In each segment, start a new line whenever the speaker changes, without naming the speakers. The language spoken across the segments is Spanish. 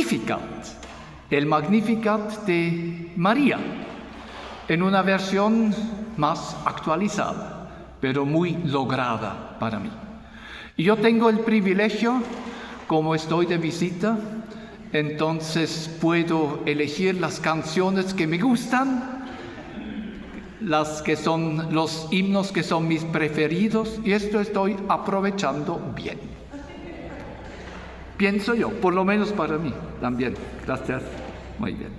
Magnificat, el Magnificat de María, en una versión más actualizada, pero muy lograda para mí. Y yo tengo el privilegio, como estoy de visita, entonces puedo elegir las canciones que me gustan, las que son los himnos que son mis preferidos, y esto estoy aprovechando bien. Pienso yo, por lo menos para mí también. Gracias. Muy bien.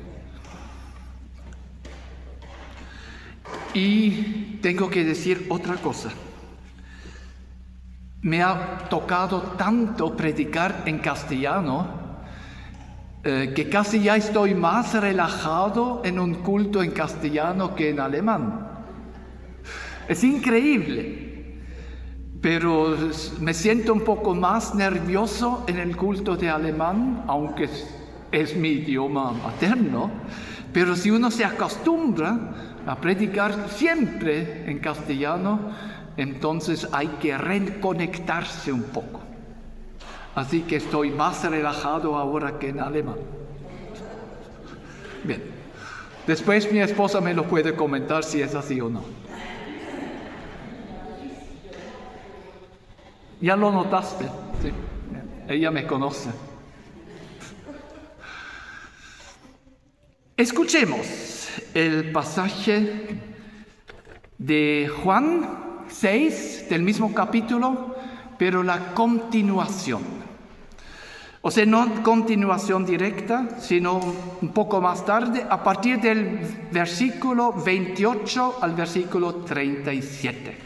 Y tengo que decir otra cosa. Me ha tocado tanto predicar en castellano que casi ya estoy más relajado en un culto en castellano que en alemán. Es increíble, pero me siento un poco más nervioso en el culto de alemán, aunque es mi idioma materno, pero si uno se acostumbra a predicar siempre en castellano, entonces hay que reconectarse un poco. Así que estoy más relajado ahora que en alemán. Bien, después mi esposa me lo puede comentar si es así o no. ¿Ya lo notaste? Sí. Ella me conoce. Escuchemos el pasaje de Juan 6 del mismo capítulo, pero la continuación. O sea, no continuación directa, sino un poco más tarde, a partir del versículo 28 al versículo 37.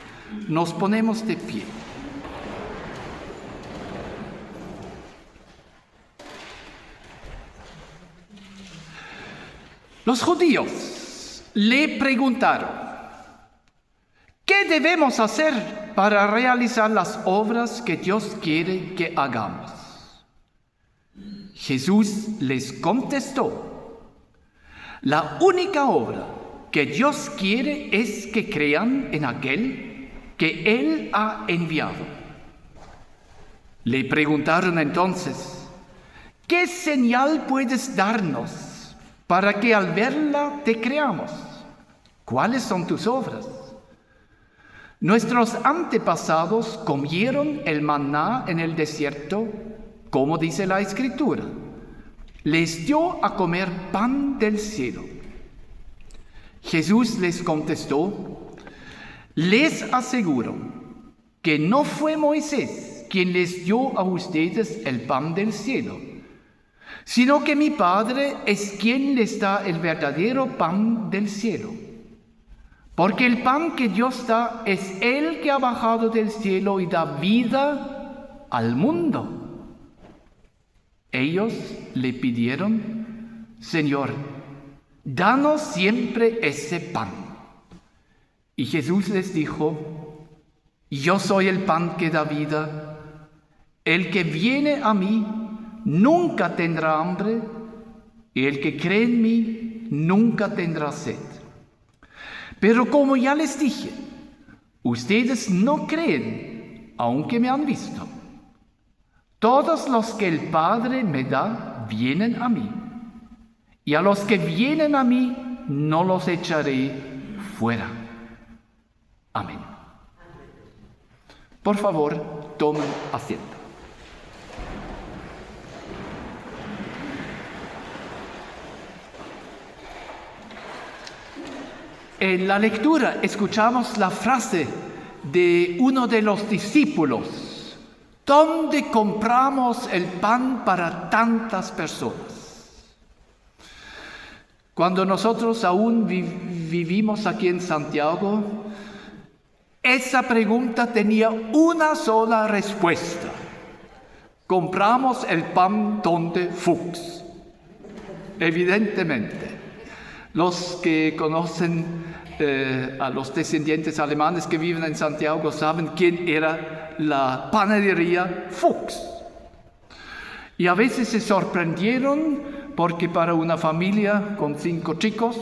Nos ponemos de pie. Los judíos le preguntaron: ¿qué debemos hacer para realizar las obras que Dios quiere que hagamos? Jesús les contestó: la única obra que Dios quiere es que crean en aquel que Él ha enviado. Le preguntaron entonces: ¿qué señal puedes darnos para que al verla te creamos? ¿Cuáles son tus obras? Nuestros antepasados comieron el maná en el desierto, como dice la Escritura. Les dio a comer pan del cielo. Jesús les contestó: les aseguro que no fue Moisés quien les dio a ustedes el pan del cielo, sino que mi Padre es quien les da el verdadero pan del cielo. Porque el pan que Dios da es el que ha bajado del cielo y da vida al mundo. Ellos le pidieron: Señor, danos siempre ese pan. Y Jesús les dijo: yo soy el pan que da vida. El que viene a mí nunca tendrá hambre, y el que cree en mí nunca tendrá sed. Pero como ya les dije, ustedes no creen, aunque me han visto. Todos los que el Padre me da vienen a mí, y a los que vienen a mí no los echaré fuera. Amén. Por favor, tomen asiento. En la lectura escuchamos la frase de uno de los discípulos: ¿dónde compramos el pan para tantas personas? Cuando nosotros aún vivimos aquí en Santiago, esa pregunta tenía una sola respuesta: compramos el pan donde Fuchs. Evidentemente, los que conocen a los descendientes alemanes que viven en Santiago saben quién era la panadería Fuchs. Y a veces se sorprendieron porque para una familia con 5 chicos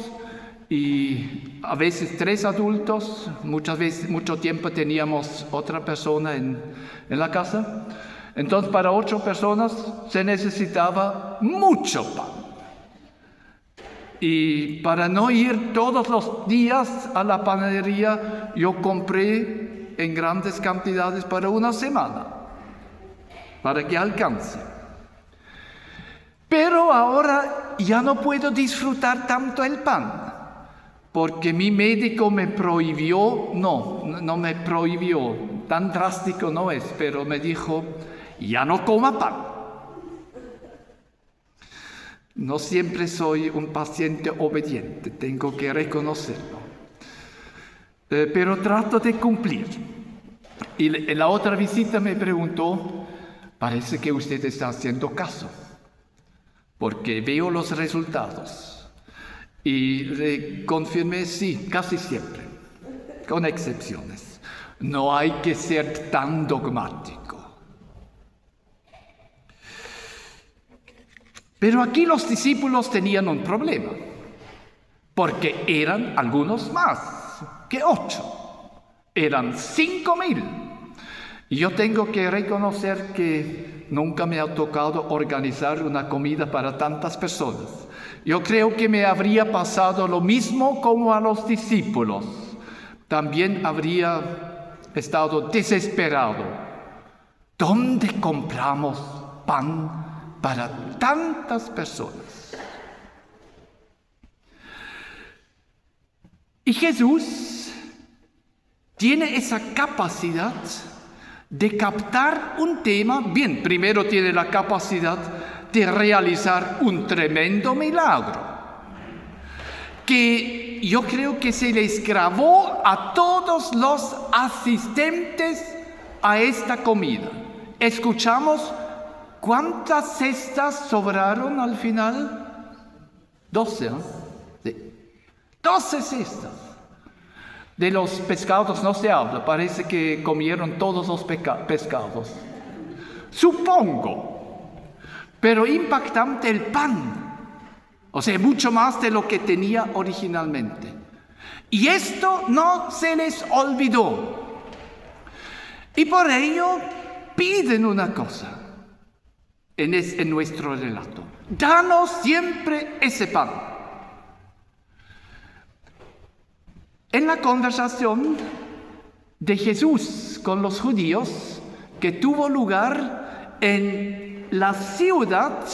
y a veces 3 adultos, mucho tiempo teníamos otra persona en la casa, Entonces para 8 personas se necesitaba mucho pan. Y para no ir todos los días a la panadería, yo compré en grandes cantidades para una semana, para que alcance. Pero ahora ya no puedo disfrutar tanto el pan, porque mi médico me prohibió, no me prohibió, tan drástico no es, pero me dijo, ya no coma pan. No siempre soy un paciente obediente, tengo que reconocerlo. Pero trato de cumplir. Y en la otra visita me preguntó, parece que usted está haciendo caso, porque veo los resultados. Y le confirmé, sí, casi siempre, con excepciones. No hay que ser tan dogmático. Pero aquí los discípulos tenían un problema, porque eran algunos más que 8. Eran 5,000. Y yo tengo que reconocer que nunca me ha tocado organizar una comida para tantas personas. Yo creo que me habría pasado lo mismo como a los discípulos. También habría estado desesperado. ¿Dónde compramos pan para tantas personas? Y Jesús tiene esa capacidad de captar un tema. Bien, primero tiene la capacidad de realizar un tremendo milagro, que yo creo que se les grabó a todos los asistentes a esta comida. Escuchamos. ¿Cuántas cestas sobraron al final? 12, ¿no? Sí. 12 cestas. De los pescados no se habla, parece que comieron todos los pescados. Supongo. Pero impactante el pan. O sea, mucho más de lo que tenía originalmente. Y esto no se les olvidó. Y por ello piden una cosa. En nuestro relato, danos siempre ese pan. En la conversación de Jesús con los judíos, que tuvo lugar en la ciudad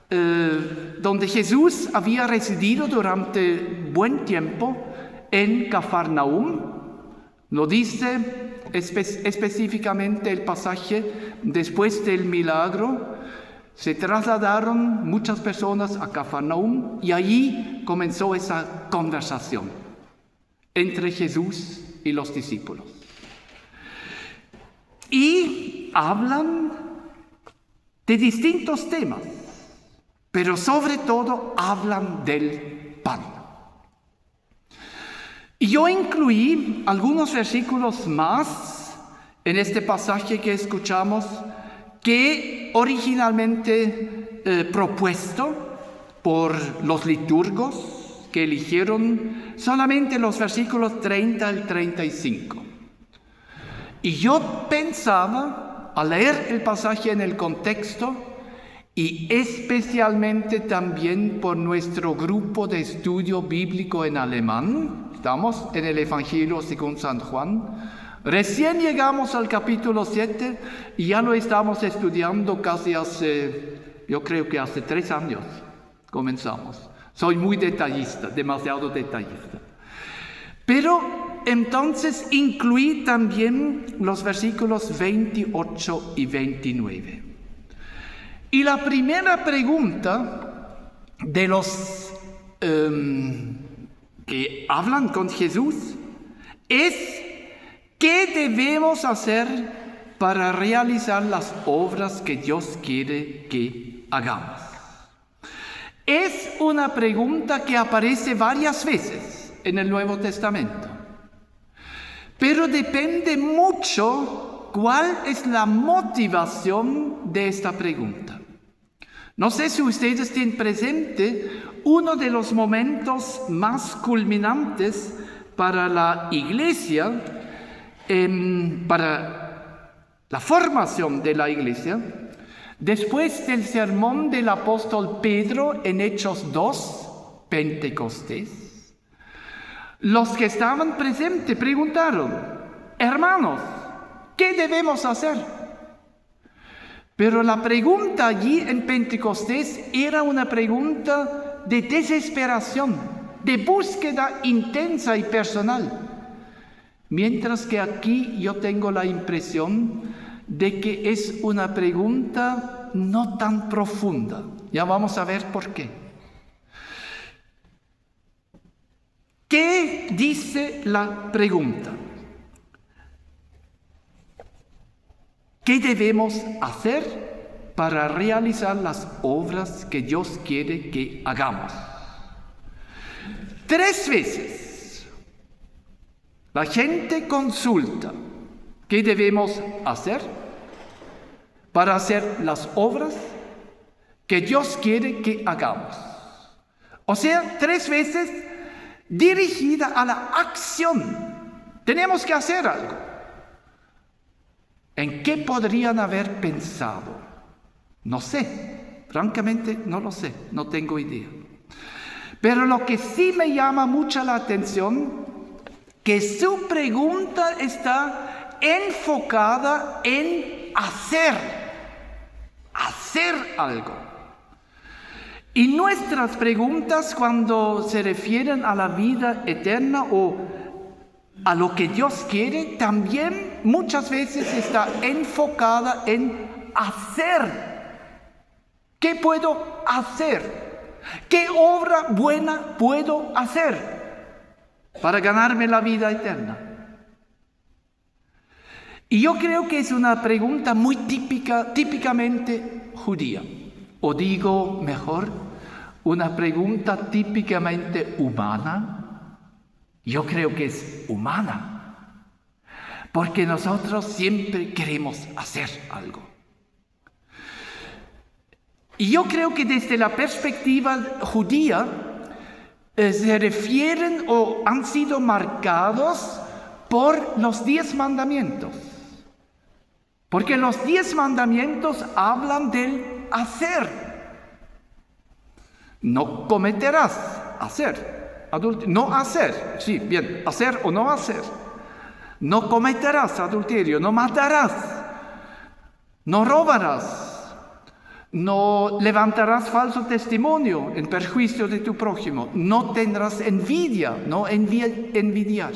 donde Jesús había residido durante buen tiempo, en Cafarnaúm, lo dice específicamente el pasaje, después del milagro, se trasladaron muchas personas a Cafarnaúm y allí comenzó esa conversación entre Jesús y los discípulos. Y hablan de distintos temas, pero sobre todo hablan del pan. Y yo incluí algunos versículos más en este pasaje que escuchamos, que originalmente propuesto por los liturgos, que eligieron solamente los versículos 30 al 35. Y yo pensaba, al leer el pasaje en el contexto, y especialmente también por nuestro grupo de estudio bíblico en alemán, estamos en el Evangelio según San Juan, recién llegamos al capítulo 7 y ya lo estamos estudiando casi yo creo que hace 3 años comenzamos. Soy muy detallista, demasiado detallista. Pero entonces incluí también los versículos 28 y 29. Y la primera pregunta de los que hablan con Jesús es: ¿qué debemos hacer para realizar las obras que Dios quiere que hagamos? Es una pregunta que aparece varias veces en el Nuevo Testamento. Pero depende mucho cuál es la motivación de esta pregunta. No sé si ustedes tienen presente uno de los momentos más culminantes para la Iglesia, para la formación de la iglesia, después del sermón del apóstol Pedro en Hechos 2, Pentecostés, los que estaban presentes preguntaron: hermanos, ¿qué debemos hacer? Pero la pregunta allí en Pentecostés era una pregunta de desesperación, de búsqueda intensa y personal. Mientras que aquí yo tengo la impresión de que es una pregunta no tan profunda. Ya vamos a ver por qué. ¿Qué dice la pregunta? ¿Qué debemos hacer para realizar las obras que Dios quiere que hagamos? 3 veces la gente consulta qué debemos hacer para hacer las obras que Dios quiere que hagamos. O sea, 3 veces dirigida a la acción. Tenemos que hacer algo. ¿En qué podrían haber pensado? No sé, francamente no lo sé, no tengo idea. Pero lo que sí me llama mucho la atención, que su pregunta está enfocada en hacer algo. Y nuestras preguntas, cuando se refieren a la vida eterna o a lo que Dios quiere, también muchas veces está enfocada en hacer. ¿Qué puedo hacer? ¿Qué obra buena puedo hacer para ganarme la vida eterna? Y yo creo que es una pregunta muy típicamente judía. O digo mejor, una pregunta típicamente humana. Yo creo que es humana. Porque nosotros siempre queremos hacer algo. Y yo creo que desde la perspectiva judía, se refieren o han sido marcados por los 10 mandamientos. Porque los 10 mandamientos hablan del hacer. No cometerás, hacer. No hacer, sí, bien, hacer o no hacer. No cometerás adulterio, no matarás, no robarás, no levantarás falso testimonio en perjuicio de tu prójimo, no tendrás envidia, no envidiar.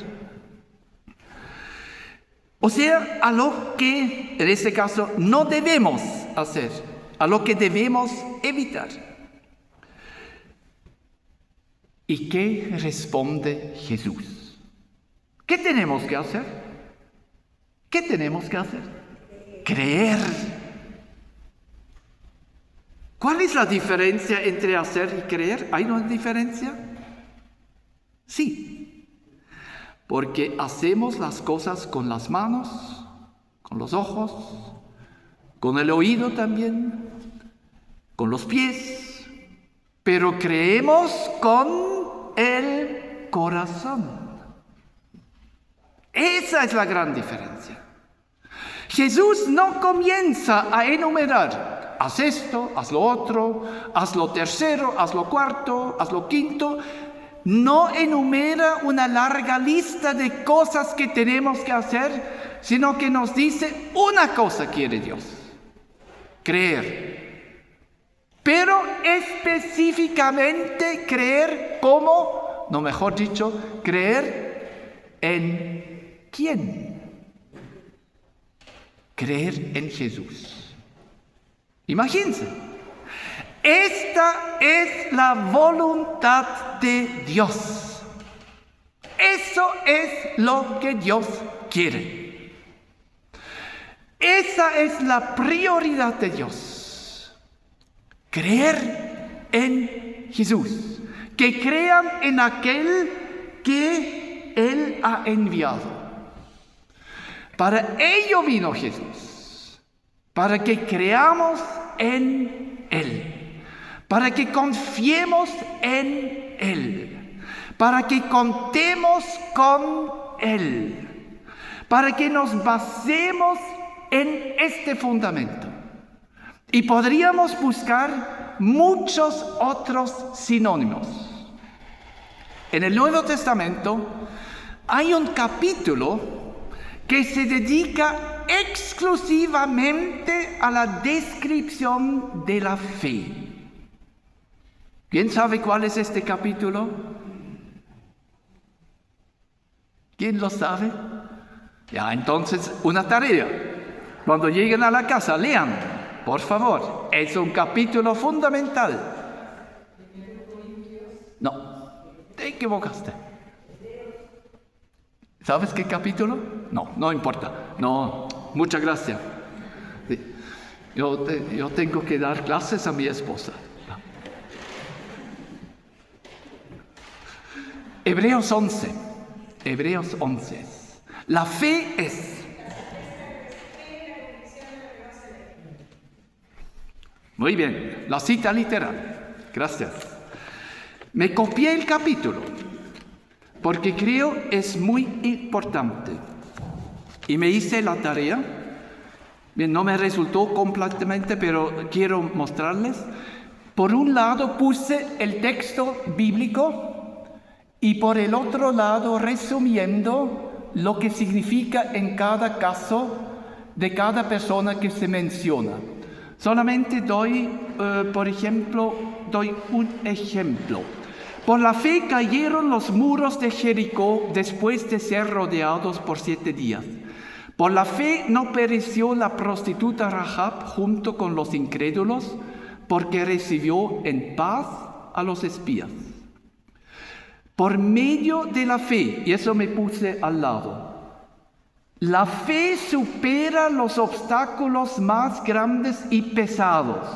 O sea, a lo que, en este caso, no debemos hacer, a lo que debemos evitar. ¿Y qué responde Jesús? ¿Qué tenemos que hacer? ¿Qué tenemos que hacer? Creer. ¿Cuál es la diferencia entre hacer y creer? ¿Hay una diferencia? Sí. Porque hacemos las cosas con las manos, con los ojos, con el oído también, con los pies, pero creemos con el corazón. Esa es la gran diferencia. Jesús no comienza a enumerar: haz esto, haz lo otro, haz lo tercero, haz lo cuarto, haz lo quinto. No enumera una larga lista de cosas que tenemos que hacer, sino que nos dice una cosa quiere Dios: creer. Pero específicamente creer ¿cómo? No, mejor dicho, creer en ¿quién? Creer en Jesús. Imagínense. Esta es la voluntad de Dios. Eso es lo que Dios quiere. Esa es la prioridad de Dios. Creer en Jesús. Que crean en aquel que Él ha enviado. Para ello vino Jesús. Para que creamos en Él. Para que confiemos en Él, para que contemos con Él, para que nos basemos en este fundamento. Y podríamos buscar muchos otros sinónimos. En el Nuevo Testamento hay un capítulo que se dedica exclusivamente a la descripción de la fe. ¿Quién sabe cuál es este capítulo? ¿Quién lo sabe? Ya, entonces, una tarea. Cuando lleguen a la casa, lean, por favor. Es un capítulo fundamental. No, te equivocaste. ¿Sabes qué capítulo? No importa. No, muchas gracias. Sí. Yo tengo que dar clases a mi esposa. Hebreos 11. La fe es. Muy bien, la cita literal. Gracias. Me copié el capítulo porque creo es muy importante. Y me hice la tarea. Bien, no me resultó completamente, pero quiero mostrarles. Por un lado puse el texto bíblico y por el otro lado resumiendo lo que significa en cada caso de cada persona que se menciona. Solamente doy un ejemplo. Por la fe cayeron los muros de Jericó después de ser rodeados por 7 días. Por la fe no pereció la prostituta Rahab junto con los incrédulos, porque recibió en paz a los espías. Por medio de la fe, y eso me puse al lado, la fe supera los obstáculos más grandes y pesados,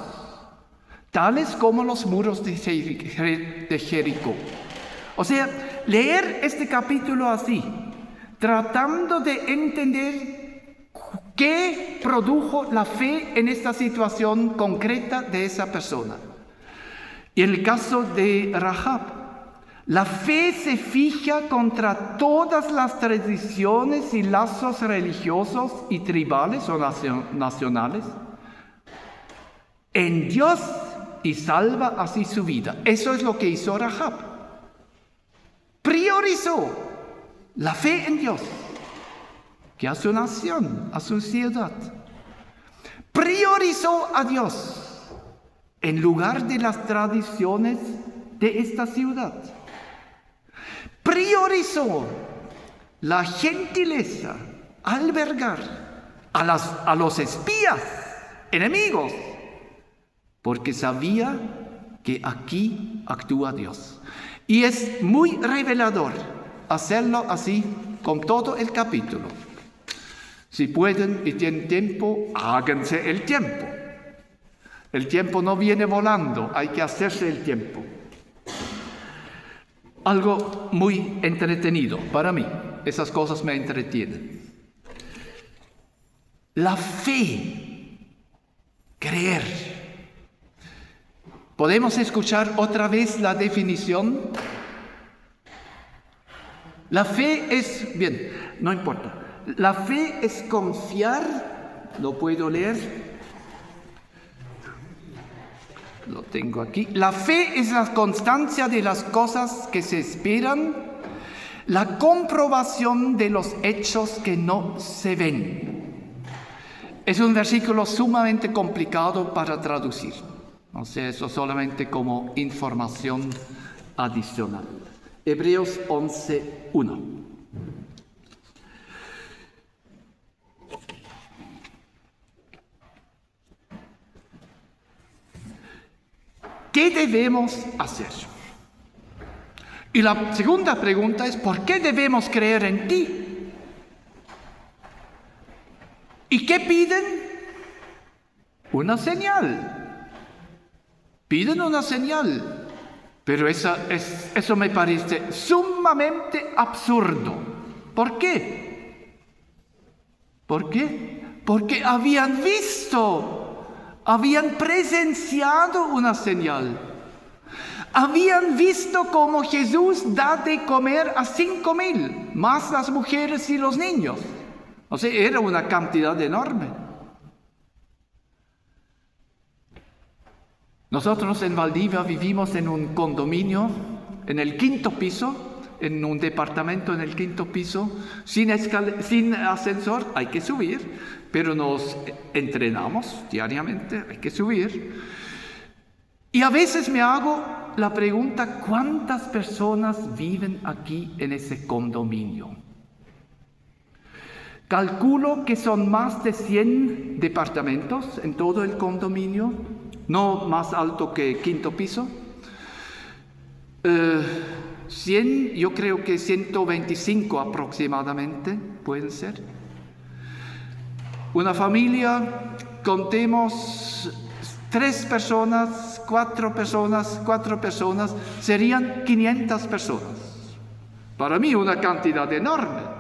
tales como los muros de Jericó. O sea, leer este capítulo así, tratando de entender qué produjo la fe en esta situación concreta de esa persona. Y en el caso de Rahab, la fe se fija contra todas las tradiciones y lazos religiosos y tribales o nacionales en Dios y salva así su vida. Eso es lo que hizo Rahab. Priorizó la fe en Dios, que a su nación, a su ciudad. Priorizó a Dios en lugar de las tradiciones de esta ciudad. Priorizó la gentileza, albergar a los espías, enemigos, porque sabía que aquí actúa Dios. Y es muy revelador hacerlo así con todo el capítulo. Si pueden y tienen tiempo, háganse el tiempo. El tiempo no viene volando, hay que hacerse el tiempo. Algo muy entretenido para mí, esas cosas me entretienen. La fe, creer. ¿Podemos escuchar otra vez la definición? La fe es, bien, no importa. La fe es confiar, lo puedo leer. Lo tengo aquí. La fe es la constancia de las cosas que se esperan, la comprobación de los hechos que no se ven. Es un versículo sumamente complicado para traducir. O sea, eso solamente como información adicional. Hebreos 11:1. ¿Qué debemos hacer? Y la segunda pregunta es, ¿por qué debemos creer en ti? ¿Y qué piden? Una señal. Piden una señal. Pero eso me parece sumamente absurdo. ¿Por qué? ¿Por qué? Porque habían presenciado una señal. Habían visto cómo Jesús da de comer a 5,000, más las mujeres y los niños. O sea, era una cantidad enorme. Nosotros en Valdivia vivimos en un condominio, en el 5º piso, en un departamento en el 5º piso, sin ascensor, hay que subir, pero nos entrenamos diariamente, hay que subir. Y a veces me hago la pregunta, ¿cuántas personas viven aquí en ese condominio? Calculo que son más de 100 departamentos en todo el condominio, no más alto que 5º piso. 100, yo creo que 125 aproximadamente pueden ser. Una familia, contemos 3 personas, 4 personas, serían 500 personas. Para mí una cantidad enorme.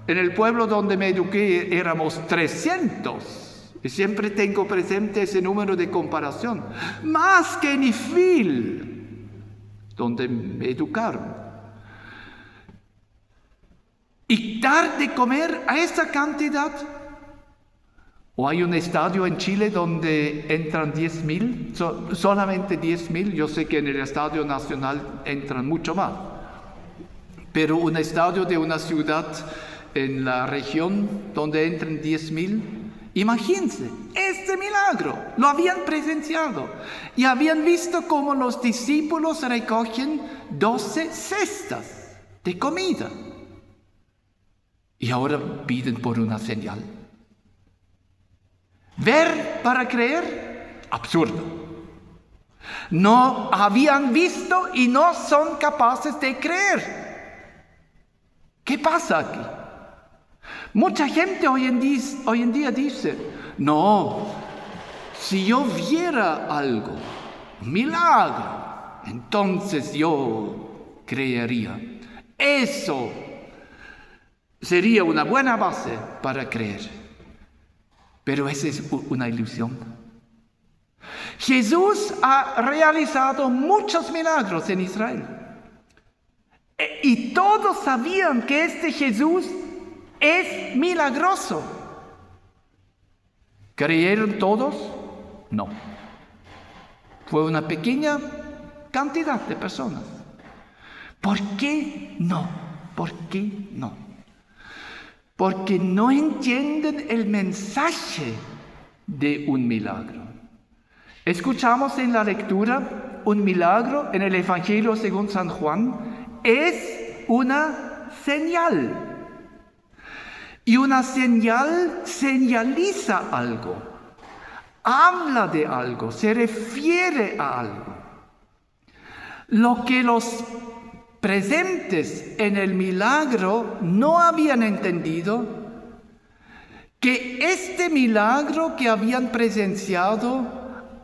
En el pueblo donde me eduqué éramos 300. Y siempre tengo presente ese número de comparación. Más que en Ifil, donde me educaron. Y dar de comer a esa cantidad. O hay un estadio en Chile donde entran 10,000, solamente 10,000. Yo sé que en el Estadio Nacional entran mucho más. Pero un estadio de una ciudad en la región donde entran 10,000, imagínense, este milagro lo habían presenciado y habían visto cómo los discípulos recogen 12 cestas de comida. Y ahora piden por una señal. Ver para creer, absurdo. No habían visto y no son capaces de creer. ¿Qué pasa aquí? Mucha gente hoy en día dice, no, si yo viera algo, un milagro, entonces yo creería. Eso sería una buena base para creer. Pero esa es una ilusión. Jesús ha realizado muchos milagros en Israel. Y todos sabían que este Jesús es milagroso. ¿Creyeron todos? No. Fue una pequeña cantidad de personas. ¿Por qué no? ¿Por qué no? Porque no entienden el mensaje de un milagro. Escuchamos en la lectura un milagro en el Evangelio según San Juan. Es una señal. Y una señal señaliza algo, habla de algo, se refiere a algo. Lo que los presentes en el milagro no habían entendido, que este milagro que habían presenciado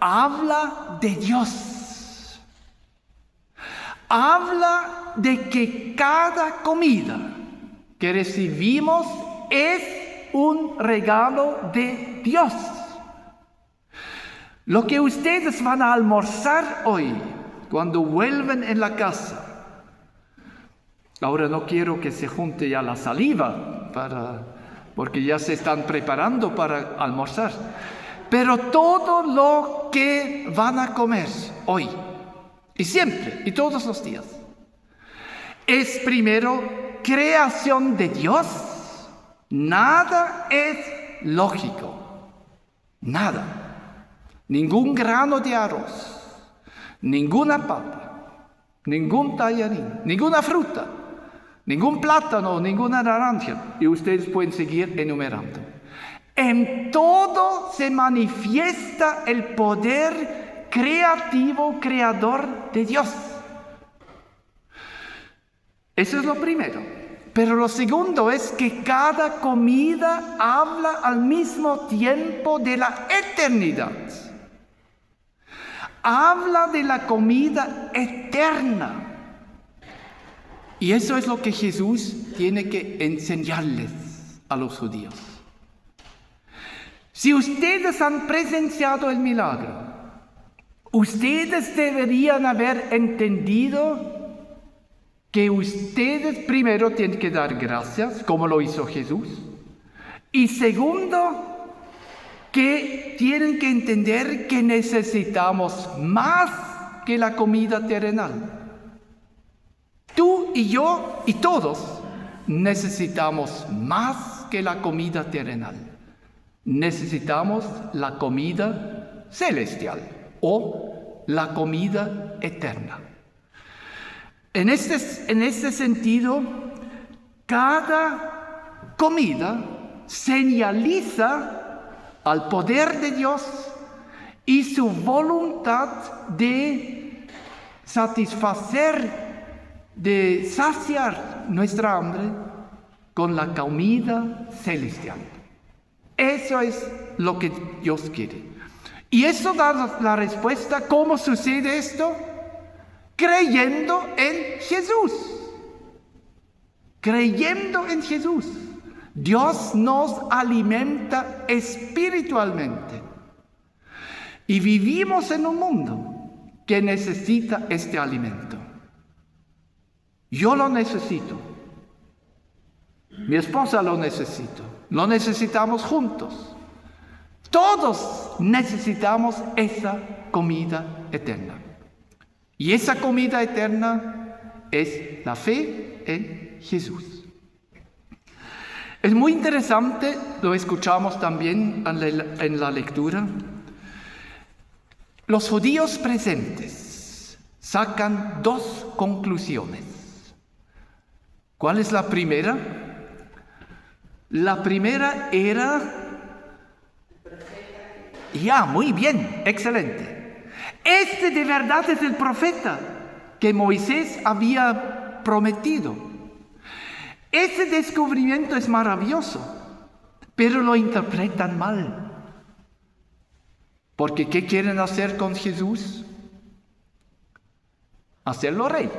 habla de Dios. Habla de que cada comida que recibimos es un regalo de Dios. Lo que ustedes van a almorzar hoy, cuando vuelven en la casa. Ahora no quiero que se junte ya la saliva, porque ya se están preparando para almorzar. Pero todo lo que van a comer hoy, y siempre, y todos los días, es primero creación de Dios. Nada es lógico, nada. Ningún grano de arroz, ninguna papa, ningún tallarín, ninguna fruta, ningún plátano, ninguna naranja. Y ustedes pueden seguir enumerando. En todo se manifiesta el poder creativo, creador de Dios. Eso es lo primero. Pero lo segundo es que cada comida habla al mismo tiempo de la eternidad. Habla de la comida eterna. Y eso es lo que Jesús tiene que enseñarles a los judíos. Si ustedes han presenciado el milagro, ustedes deberían haber entendido que ustedes primero tienen que dar gracias, como lo hizo Jesús. Y segundo, que tienen que entender que necesitamos más que la comida terrenal. Tú y yo y todos necesitamos más que la comida terrenal. Necesitamos la comida celestial o la comida eterna. En este sentido, cada comida señaliza al poder de Dios y su voluntad de saciar nuestra hambre con la comida celestial. Eso es lo que Dios quiere. Y eso da la respuesta. ¿Cómo sucede esto? Creyendo en Jesús. Creyendo en Jesús. Dios nos alimenta espiritualmente. Y vivimos en un mundo que necesita este alimento. Yo lo necesito. Mi esposa lo necesita. Lo necesitamos juntos. Todos necesitamos esa comida eterna. Y esa comida eterna es la fe en Jesús. Es muy interesante, lo escuchamos también en la lectura. Los judíos presentes sacan dos conclusiones. ¿Cuál es la primera? La primera era... muy bien, excelente. Este de verdad es el profeta que Moisés había prometido. Ese descubrimiento es maravilloso, pero lo interpretan mal. Porque ¿qué quieren hacer con Jesús? Hacerlo rey.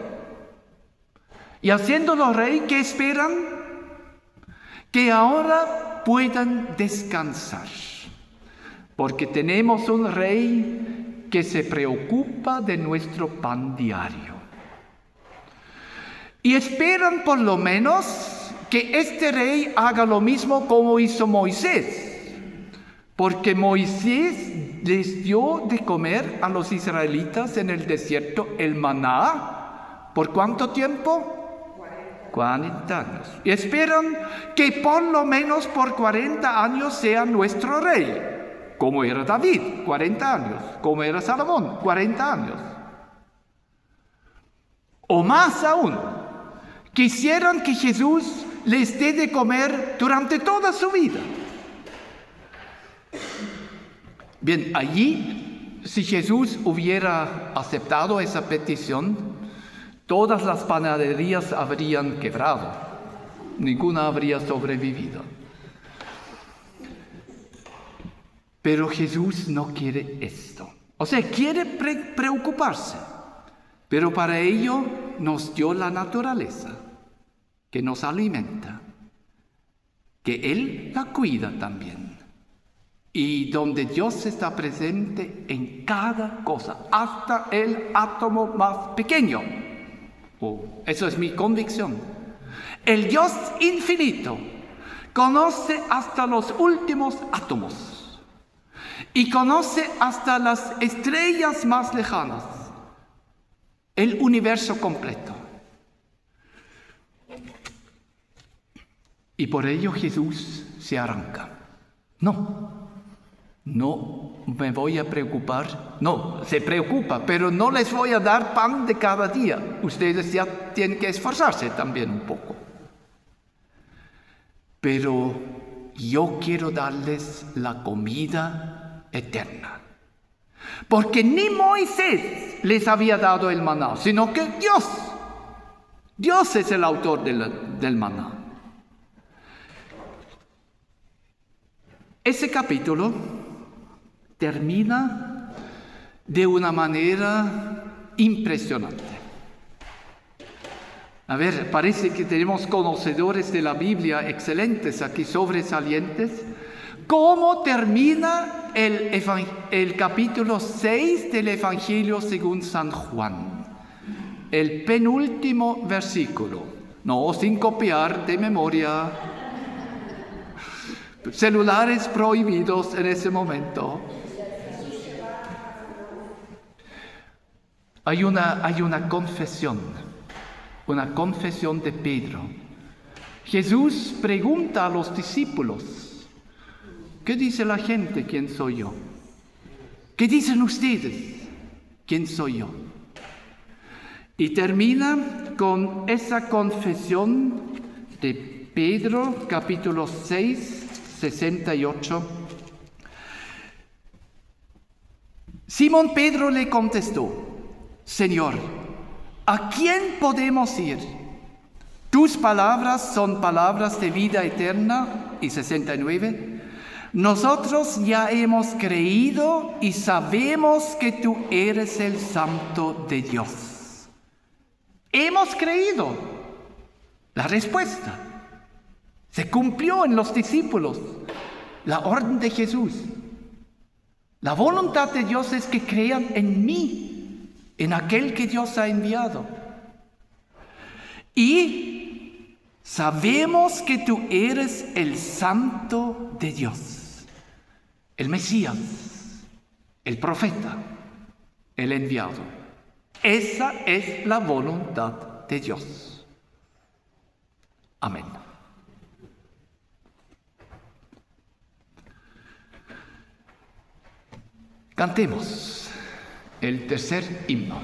Y haciéndolo rey, ¿qué esperan? Que ahora puedan descansar. Porque tenemos un rey que se preocupa de nuestro pan diario. Y esperan por lo menos que este rey haga lo mismo como hizo Moisés. Porque Moisés les dio de comer a los israelitas en el desierto el maná. ¿Por cuánto tiempo? 40 años. Y esperan que por lo menos por 40 años sea nuestro rey. Como era David, 40 años. Como era Salomón, 40 años. O más aún, quisieran que Jesús les dé de comer durante toda su vida. Bien, allí, si Jesús hubiera aceptado esa petición, todas las panaderías habrían quebrado. Ninguna habría sobrevivido. Pero Jesús no quiere esto. O sea, quiere preocuparse. Pero para ello nos dio la naturaleza, que nos alimenta, que Él la cuida también. Y donde Dios está presente en cada cosa, hasta el átomo más pequeño. Eso es mi convicción. El Dios infinito conoce hasta los últimos átomos y conoce hasta las estrellas más lejanas, el universo completo. Y por ello Jesús se arranca. No me voy a preocupar. No, se preocupa, pero no les voy a dar pan de cada día. Ustedes ya tienen que esforzarse también un poco. Pero yo quiero darles la comida eterna. Porque ni Moisés les había dado el maná, sino que Dios. Dios es el autor del maná. Ese capítulo termina de una manera impresionante. A ver, parece que tenemos conocedores de la Biblia excelentes aquí, sobresalientes. ¿Cómo termina el capítulo 6 del Evangelio según San Juan? El penúltimo versículo. No, sin copiar de memoria. Celulares prohibidos en ese momento. Hay una confesión de Pedro. Jesús pregunta a los discípulos, ¿qué dice la gente? ¿Quién soy yo? ¿Qué dicen ustedes? ¿Quién soy yo? Y termina con esa confesión de Pedro, capítulo 6, 68. Simón Pedro le contestó, Señor, ¿a quién podemos ir? Tus palabras son palabras de vida eterna. Y 69. Nosotros ya hemos creído y sabemos que tú eres el Santo de Dios. Hemos creído. La respuesta se cumplió en los discípulos. La orden de Jesús. La voluntad de Dios es que crean en mí, en aquel que Dios ha enviado. Y sabemos que tú eres el Santo de Dios, el Mesías, el profeta, el enviado. Esa es la voluntad de Dios. Amén. Cantemos el tercer himno.